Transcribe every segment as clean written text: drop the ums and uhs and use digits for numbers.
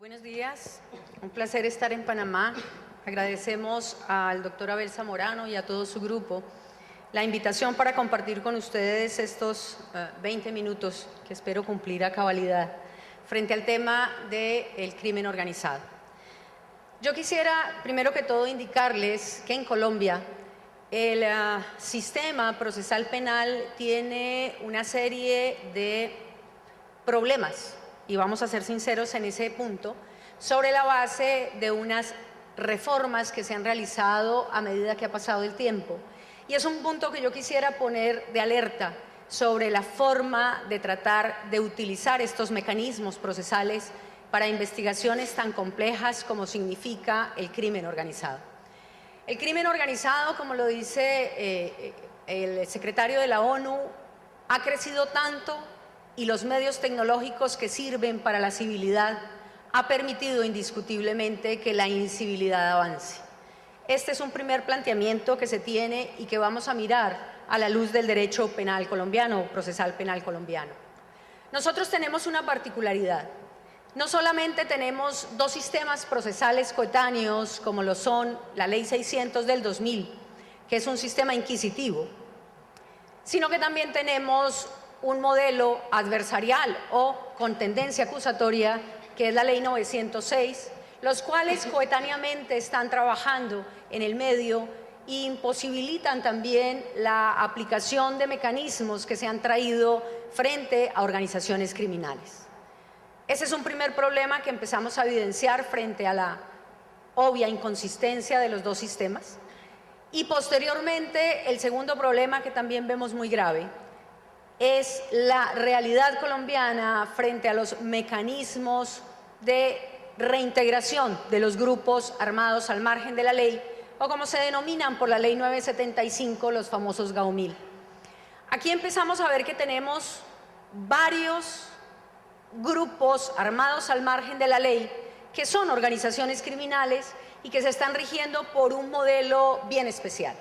Buenos días, un placer estar en Panamá. Agradecemos al doctor Abel Zamorano y a todo su grupo la invitación para compartir con ustedes estos 20 minutos que espero cumplir a cabalidad frente al tema del crimen organizado. Yo quisiera primero que todo indicarles que en Colombia el sistema procesal penal tiene una serie de problemas, y vamos a ser sinceros en ese punto, sobre la base de unas reformas que se han realizado a medida que ha pasado el tiempo. Y es un punto que yo quisiera poner de alerta sobre la forma de tratar de utilizar estos mecanismos procesales para investigaciones tan complejas como significa el crimen organizado. El crimen organizado, como lo dice el secretario de la ONU, ha crecido tanto y los medios tecnológicos que sirven para la civilidad ha permitido indiscutiblemente que la incivilidad avance. Este es un primer planteamiento que se tiene y que vamos a mirar a la luz del derecho penal colombiano, procesal penal colombiano. Nosotros tenemos una particularidad. No solamente tenemos dos sistemas procesales coetáneos como lo son la Ley 600 del 2000, que es un sistema inquisitivo, sino que también tenemos un modelo adversarial o con tendencia acusatoria, que es la Ley 906, los cuales coetáneamente están trabajando en el medio e imposibilitan también la aplicación de mecanismos que se han traído frente a organizaciones criminales. Ese es un primer problema que empezamos a evidenciar frente a la obvia inconsistencia de los dos sistemas. Y posteriormente, el segundo problema que también vemos muy grave es la realidad colombiana frente a los mecanismos de reintegración de los grupos armados al margen de la ley, o como se denominan por la Ley 975, los famosos GAO-1000. Aquí empezamos a ver que tenemos varios grupos armados al margen de la ley que son organizaciones criminales y que se están rigiendo por un modelo bien especial.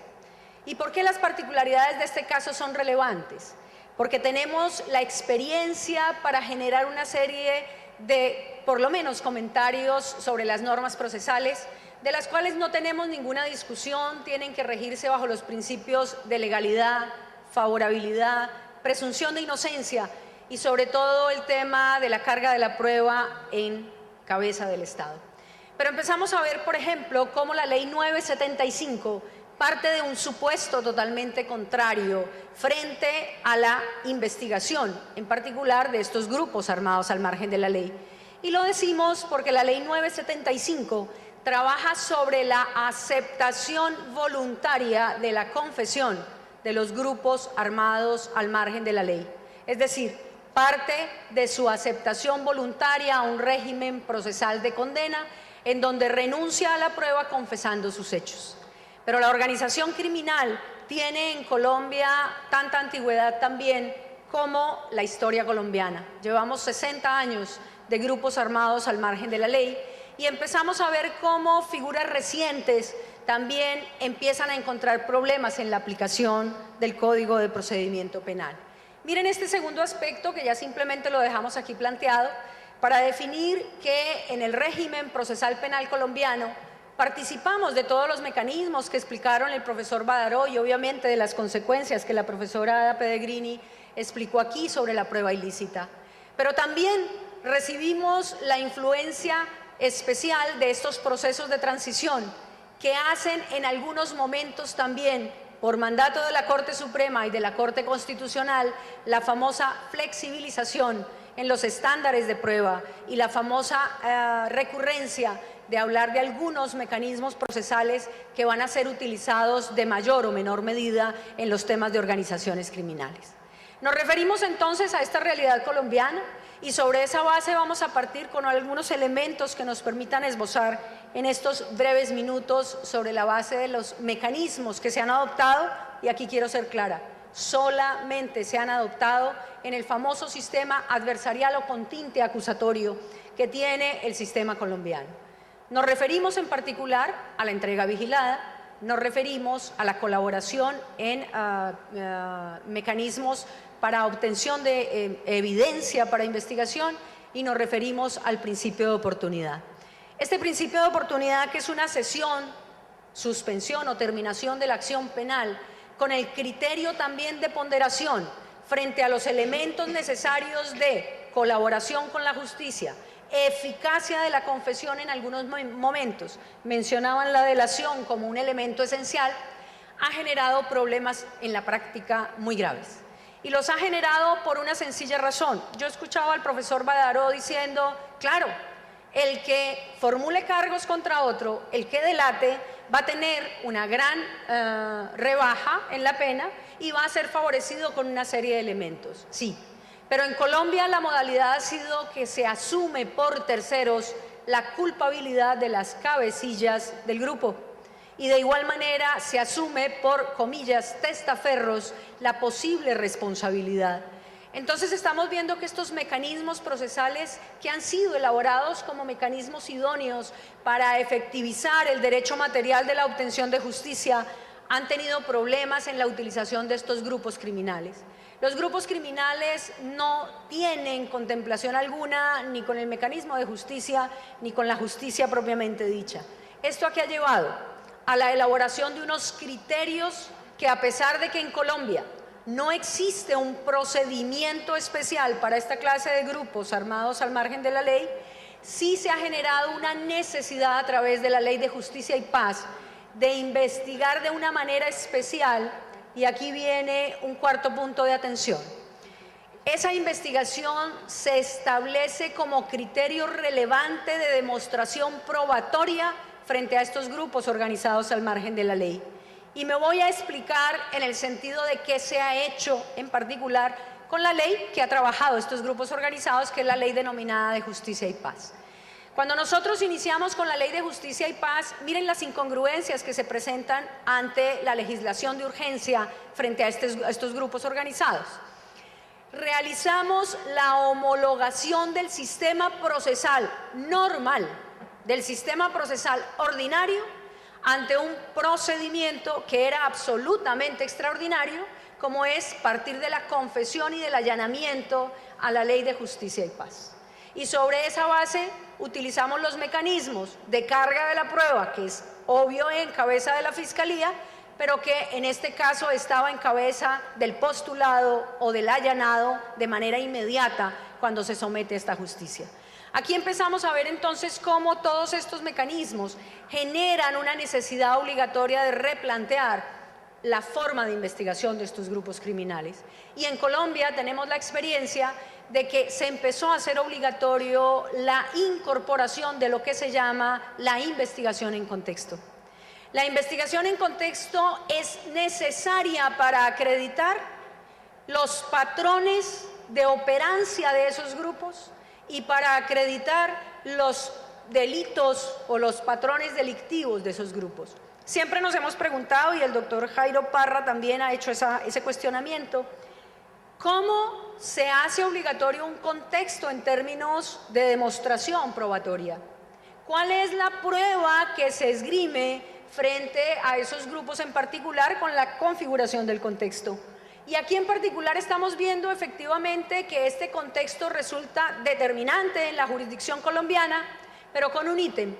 ¿Y por qué las particularidades de este caso son relevantes? Porque tenemos la experiencia para generar una serie de, por lo menos, comentarios sobre las normas procesales, de las cuales no tenemos ninguna discusión, tienen que regirse bajo los principios de legalidad, favorabilidad, presunción de inocencia y sobre todo el tema de la carga de la prueba en cabeza del Estado. Pero empezamos a ver, por ejemplo, cómo la Ley 975 parte de un supuesto totalmente contrario frente a la investigación, en particular de estos grupos armados al margen de la ley. Y lo decimos porque la Ley 975 trabaja sobre la aceptación voluntaria de la confesión de los grupos armados al margen de la ley. Es decir, parte de su aceptación voluntaria a un régimen procesal de condena en donde renuncia a la prueba confesando sus hechos. Pero la organización criminal tiene en Colombia tanta antigüedad también como la historia colombiana. Llevamos 60 años de grupos armados al margen de la ley y empezamos a ver cómo figuras recientes también empiezan a encontrar problemas en la aplicación del Código de Procedimiento Penal. Miren este segundo aspecto que ya simplemente lo dejamos aquí planteado para definir que en el régimen procesal penal colombiano participamos de todos los mecanismos que explicaron el profesor Badaró y obviamente de las consecuencias que la profesora Ada Pedegrini explicó aquí sobre la prueba ilícita. Pero también recibimos la influencia especial de estos procesos de transición que hacen en algunos momentos también, por mandato de la Corte Suprema y de la Corte Constitucional, la famosa flexibilización en los estándares de prueba y la famosa recurrencia de hablar de algunos mecanismos procesales que van a ser utilizados de mayor o menor medida en los temas de organizaciones criminales. Nos referimos entonces a esta realidad colombiana y sobre esa base vamos a partir con algunos elementos que nos permitan esbozar en estos breves minutos sobre la base de los mecanismos que se han adoptado, y aquí quiero ser clara, solamente se han adoptado en el famoso sistema adversarial o con tinte acusatorio que tiene el sistema colombiano. Nos referimos en particular a la entrega vigilada, nos referimos a la colaboración en mecanismos para obtención de evidencia para investigación y nos referimos al principio de oportunidad. Este principio de oportunidad, que es una cesión, suspensión o terminación de la acción penal, con el criterio también de ponderación frente a los elementos necesarios de colaboración con la justicia, eficacia de la confesión en algunos momentos, mencionaban la delación como un elemento esencial, ha generado problemas en la práctica muy graves. Y los ha generado por una sencilla razón. Yo escuchaba al profesor Badaró diciendo, claro, el que formule cargos contra otro, el que delate, va a tener una gran rebaja en la pena y va a ser favorecido con una serie de elementos. Sí, pero en Colombia la modalidad ha sido que se asume por terceros la culpabilidad de las cabecillas del grupo. Y de igual manera se asume por, comillas, testaferros, la posible responsabilidad. Entonces estamos viendo que estos mecanismos procesales que han sido elaborados como mecanismos idóneos para efectivizar el derecho material de la obtención de justicia han tenido problemas en la utilización de estos grupos criminales. Los grupos criminales no tienen contemplación alguna ni con el mecanismo de justicia ni con la justicia propiamente dicha. ¿Esto a qué ha llevado? A la elaboración de unos criterios que, a pesar de que en Colombia no existe un procedimiento especial para esta clase de grupos armados al margen de la ley, sí se ha generado una necesidad a través de la Ley de Justicia y Paz de investigar de una manera especial, y aquí viene un cuarto punto de atención. Esa investigación se establece como criterio relevante de demostración probatoria frente a estos grupos organizados al margen de la ley. Y me voy a explicar en el sentido de qué se ha hecho en particular con la ley que ha trabajado estos grupos organizados, que es la ley denominada de Justicia y Paz. Cuando nosotros iniciamos con la Ley de Justicia y Paz, miren las incongruencias que se presentan ante la legislación de urgencia frente a estos grupos organizados. Realizamos la homologación del sistema procesal normal, del sistema procesal ordinario, ante un procedimiento que era absolutamente extraordinario, como es partir de la confesión y del allanamiento a la Ley de Justicia y Paz. Y sobre esa base utilizamos los mecanismos de carga de la prueba, que es obvio en cabeza de la Fiscalía, pero que en este caso estaba en cabeza del postulado o del allanado de manera inmediata cuando se somete a esta justicia. Aquí empezamos a ver entonces cómo todos estos mecanismos generan una necesidad obligatoria de replantear la forma de investigación de estos grupos criminales. Y en Colombia tenemos la experiencia de que se empezó a hacer obligatorio la incorporación de lo que se llama la investigación en contexto. La investigación en contexto es necesaria para acreditar los patrones de operancia de esos grupos y para acreditar los delitos o los patrones delictivos de esos grupos. Siempre nos hemos preguntado, y el doctor Jairo Parra también ha hecho ese cuestionamiento, ¿cómo se hace obligatorio un contexto en términos de demostración probatoria? ¿Cuál es la prueba que se esgrime frente a esos grupos en particular con la configuración del contexto? Y aquí en particular estamos viendo efectivamente que este contexto resulta determinante en la jurisdicción colombiana, pero con un ítem.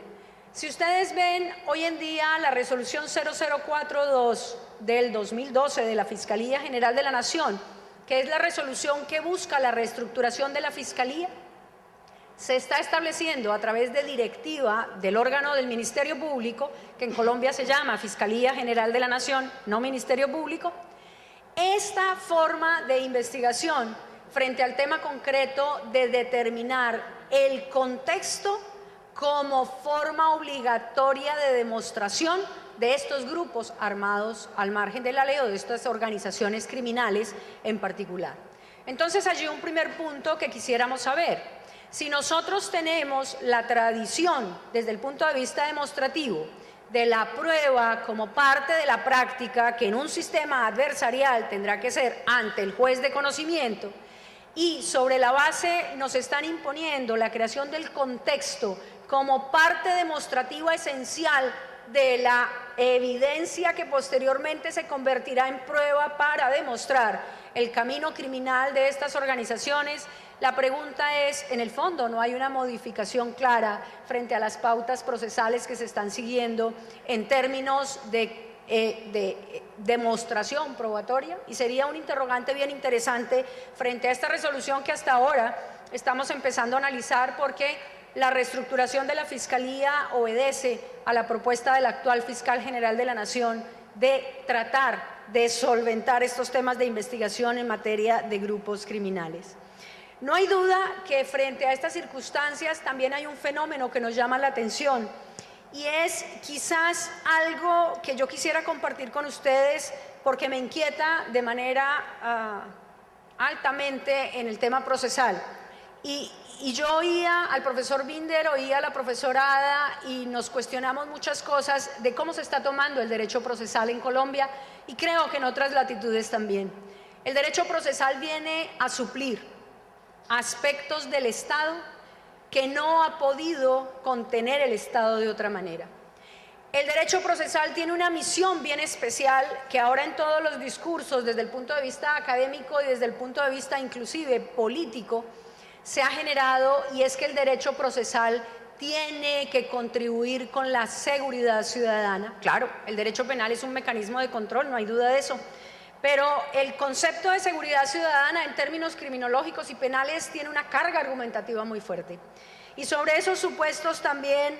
Si ustedes ven hoy en día la resolución 0042 del 2012 de la Fiscalía General de la Nación, que es la resolución que busca la reestructuración de la Fiscalía, se está estableciendo a través de directiva del órgano del Ministerio Público, que en Colombia se llama Fiscalía General de la Nación, no Ministerio Público, esta forma de investigación frente al tema concreto de determinar el contexto como forma obligatoria de demostración de estos grupos armados al margen de la ley o de estas organizaciones criminales en particular. Entonces, allí un primer punto que quisiéramos saber. Si nosotros tenemos la tradición desde el punto de vista demostrativo de la prueba como parte de la práctica que en un sistema adversarial tendrá que ser ante el juez de conocimiento, y sobre la base nos están imponiendo la creación del contexto como parte demostrativa esencial de la evidencia que posteriormente se convertirá en prueba para demostrar el camino criminal de estas organizaciones, La pregunta es, en el fondo, ¿no hay una modificación clara frente a las pautas procesales que se están siguiendo en términos de demostración probatoria? Y sería un interrogante bien interesante frente a esta resolución que hasta ahora estamos empezando a analizar, porque la reestructuración de la Fiscalía obedece a la propuesta del actual fiscal general de la Nación de tratar de solventar estos temas de investigación en materia de grupos criminales. No hay duda que frente a estas circunstancias también hay un fenómeno que nos llama la atención, y es quizás algo que yo quisiera compartir con ustedes porque me inquieta de manera altamente en el tema procesal. Y yo oía al profesor Binder, oía a la profesora Ada, y nos cuestionamos muchas cosas de cómo se está tomando el derecho procesal en Colombia, y creo que en otras latitudes también. El derecho procesal viene a suplir aspectos del Estado que no ha podido contener el Estado de otra manera. El derecho procesal tiene una misión bien especial que ahora en todos los discursos, desde el punto de vista académico y desde el punto de vista inclusive político, se ha generado, y es que el derecho procesal tiene que contribuir con la seguridad ciudadana. Claro, el derecho penal es un mecanismo de control, no hay duda de eso, pero el concepto de seguridad ciudadana en términos criminológicos y penales tiene una carga argumentativa muy fuerte. Y sobre esos supuestos también,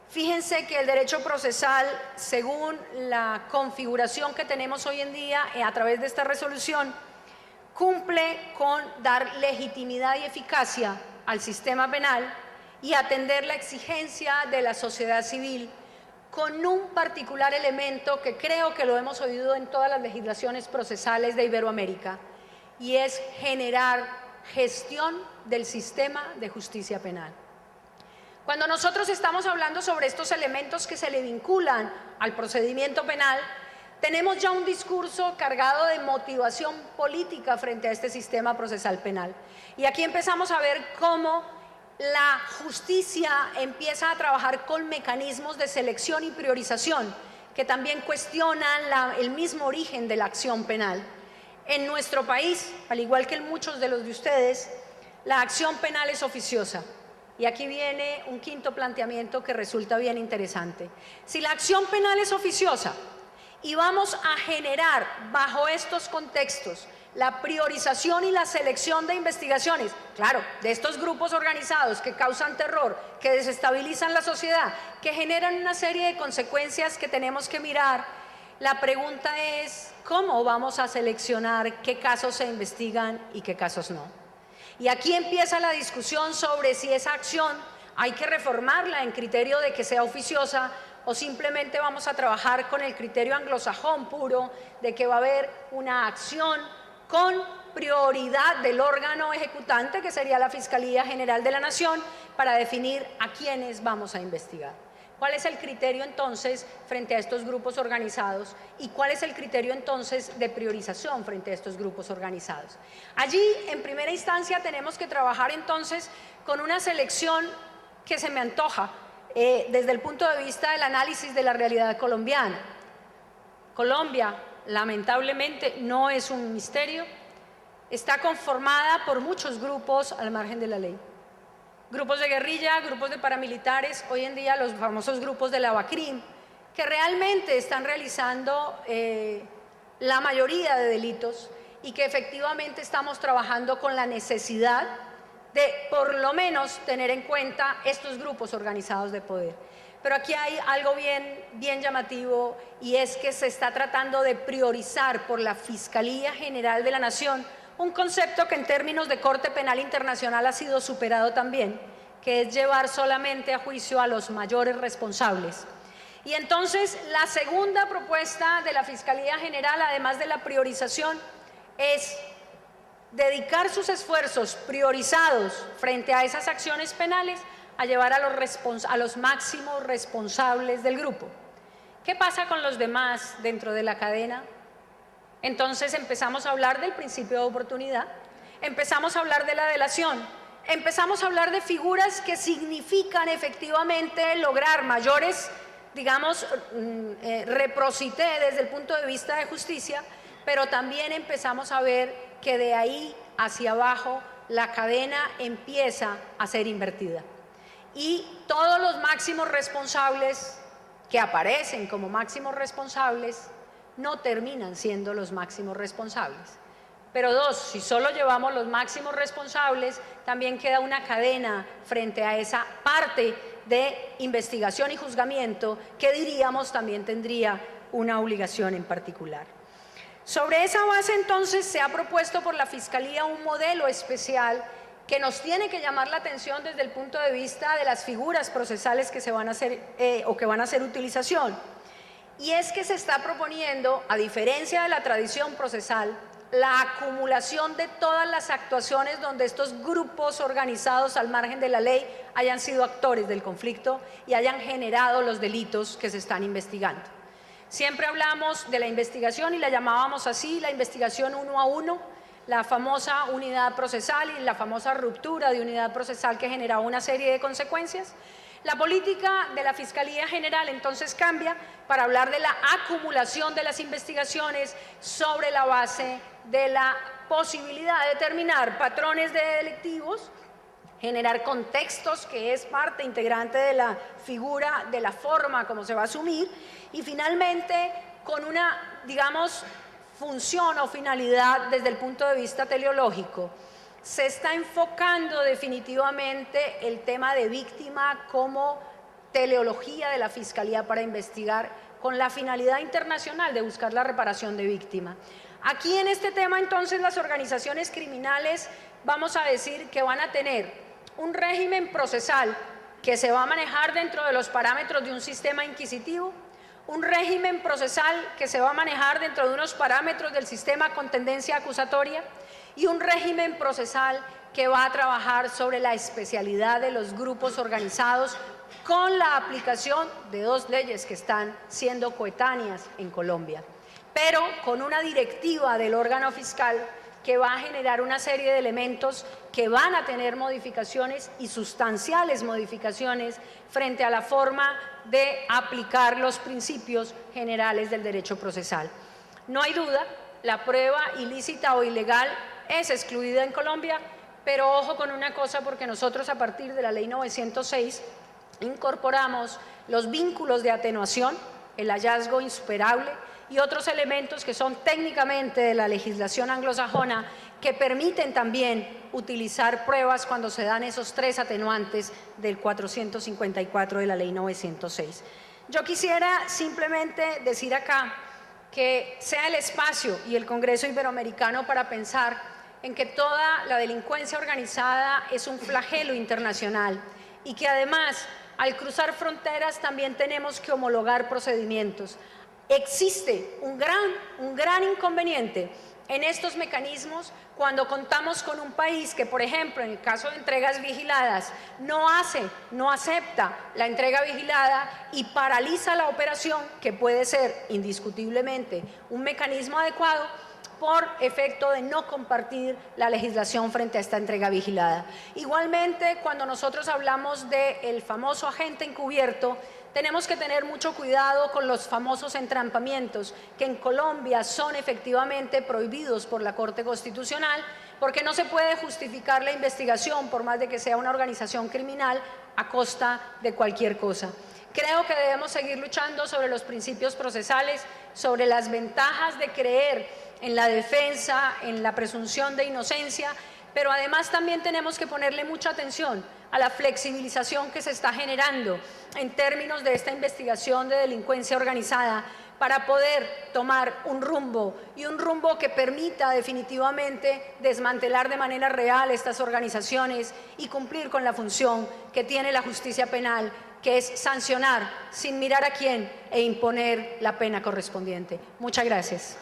fíjense que el derecho procesal, según la configuración que tenemos hoy en día a través de esta resolución, cumple con dar legitimidad y eficacia al sistema penal y atender la exigencia de la sociedad civil, con un particular elemento que creo que lo hemos oído en todas las legislaciones procesales de Iberoamérica, y es generar gestión del sistema de justicia penal. Cuando nosotros estamos hablando sobre estos elementos que se le vinculan al procedimiento penal, tenemos ya un discurso cargado de motivación política frente a este sistema procesal penal. Y aquí empezamos a ver cómo la justicia empieza a trabajar con mecanismos de selección y priorización que también cuestionan el mismo origen de la acción penal. En nuestro país, al igual que en muchos de los de ustedes, la acción penal es oficiosa. Y aquí viene un quinto planteamiento que resulta bien interesante. Si la acción penal es oficiosa y vamos a generar bajo estos contextos la priorización y la selección de investigaciones, claro, de estos grupos organizados que causan terror, que desestabilizan la sociedad, que generan una serie de consecuencias que tenemos que mirar, la pregunta es, ¿cómo vamos a seleccionar qué casos se investigan y qué casos no? Y aquí empieza la discusión sobre si esa acción hay que reformarla en criterio de que sea oficiosa, o simplemente vamos a trabajar con el criterio anglosajón puro de que va a haber una acción con prioridad del órgano ejecutante, que sería la Fiscalía General de la Nación, para definir a quiénes vamos a investigar. ¿Cuál es el criterio entonces frente a estos grupos organizados? ¿Y cuál es el criterio entonces de priorización frente a estos grupos organizados? Allí, en primera instancia, tenemos que trabajar entonces con una selección que se me antoja desde el punto de vista del análisis de la realidad colombiana. Colombia, lamentablemente, no es un misterio, está conformada por muchos grupos al margen de la ley. Grupos de guerrilla, grupos de paramilitares, hoy en día los famosos grupos de la BACRIM, que realmente están realizando la mayoría de delitos, y que efectivamente estamos trabajando con la necesidad de por lo menos tener en cuenta estos grupos organizados de poder. Pero aquí hay algo bien llamativo, y es que se está tratando de priorizar por la Fiscalía General de la Nación un concepto que en términos de Corte Penal Internacional ha sido superado también, que es llevar solamente a juicio a los mayores responsables. Y entonces la segunda propuesta de la Fiscalía General, además de la priorización, es dedicar sus esfuerzos priorizados frente a esas acciones penales a llevar a los máximos responsables del grupo. ¿Qué pasa con los demás dentro de la cadena? Entonces empezamos a hablar del principio de oportunidad, empezamos a hablar de la delación, empezamos a hablar de figuras que significan efectivamente lograr mayores, digamos, reciprocité desde el punto de vista de justicia, pero también empezamos a ver que de ahí hacia abajo la cadena empieza a ser invertida. Y todos los máximos responsables que aparecen como máximos responsables no terminan siendo los máximos responsables. Pero dos, si solo llevamos los máximos responsables, también queda una cadena frente a esa parte de investigación y juzgamiento que diríamos también tendría una obligación en particular. Sobre esa base, entonces, se ha propuesto por la Fiscalía un modelo especial que nos tiene que llamar la atención desde el punto de vista de las figuras procesales que se van a hacer o que van a hacer utilización. Y es que se está proponiendo, a diferencia de la tradición procesal, la acumulación de todas las actuaciones donde estos grupos organizados al margen de la ley hayan sido actores del conflicto y hayan generado los delitos que se están investigando. Siempre hablamos de la investigación y la llamábamos así, la investigación 1 a 1, la famosa unidad procesal y la famosa ruptura de unidad procesal que generaba una serie de consecuencias. La política de la Fiscalía General entonces cambia para hablar de la acumulación de las investigaciones sobre la base de la posibilidad de determinar patrones de delictivos, generar contextos, que es parte integrante de la figura, de la forma como se va a asumir, y finalmente con una, digamos, función o finalidad desde el punto de vista teleológico. Se está enfocando definitivamente el tema de víctima como teleología de la Fiscalía para investigar con la finalidad internacional de buscar la reparación de víctima. Aquí en este tema entonces las organizaciones criminales vamos a decir que van a tener un régimen procesal que se va a manejar dentro de los parámetros de un sistema inquisitivo, un régimen procesal que se va a manejar dentro de unos parámetros del sistema con tendencia acusatoria y un régimen procesal que va a trabajar sobre la especialidad de los grupos organizados con la aplicación de dos leyes que están siendo coetáneas en Colombia, pero con una directiva del órgano fiscal que va a generar una serie de elementos que van a tener modificaciones y sustanciales modificaciones frente a la forma de aplicar los principios generales del derecho procesal. No hay duda, la prueba ilícita o ilegal es excluida en Colombia, pero ojo con una cosa, porque nosotros a partir de la Ley 906 incorporamos los vínculos de atenuación, el hallazgo insuperable y otros elementos que son técnicamente de la legislación anglosajona que permiten también utilizar pruebas cuando se dan esos tres atenuantes del 454 de la Ley 906. Yo quisiera simplemente decir acá que sea el espacio y el Congreso Iberoamericano para pensar en que toda la delincuencia organizada es un flagelo internacional y que además al cruzar fronteras también tenemos que homologar procedimientos. Existe un gran inconveniente en estos mecanismos cuando contamos con un país que, por ejemplo, en el caso de entregas vigiladas, no acepta la entrega vigilada y paraliza la operación, que puede ser indiscutiblemente un mecanismo adecuado, por efecto de no compartir la legislación frente a esta entrega vigilada. Igualmente, cuando nosotros hablamos del famoso agente encubierto, tenemos que tener mucho cuidado con los famosos entrampamientos, que en Colombia son efectivamente prohibidos por la Corte Constitucional, porque no se puede justificar la investigación, por más de que sea una organización criminal, a costa de cualquier cosa. Creo que debemos seguir luchando sobre los principios procesales, sobre las ventajas de creer en la defensa, en la presunción de inocencia, pero además también tenemos que ponerle mucha atención a la flexibilización que se está generando en términos de esta investigación de delincuencia organizada para poder tomar un rumbo y un rumbo que permita definitivamente desmantelar de manera real estas organizaciones y cumplir con la función que tiene la justicia penal, que es sancionar sin mirar a quién e imponer la pena correspondiente. Muchas gracias.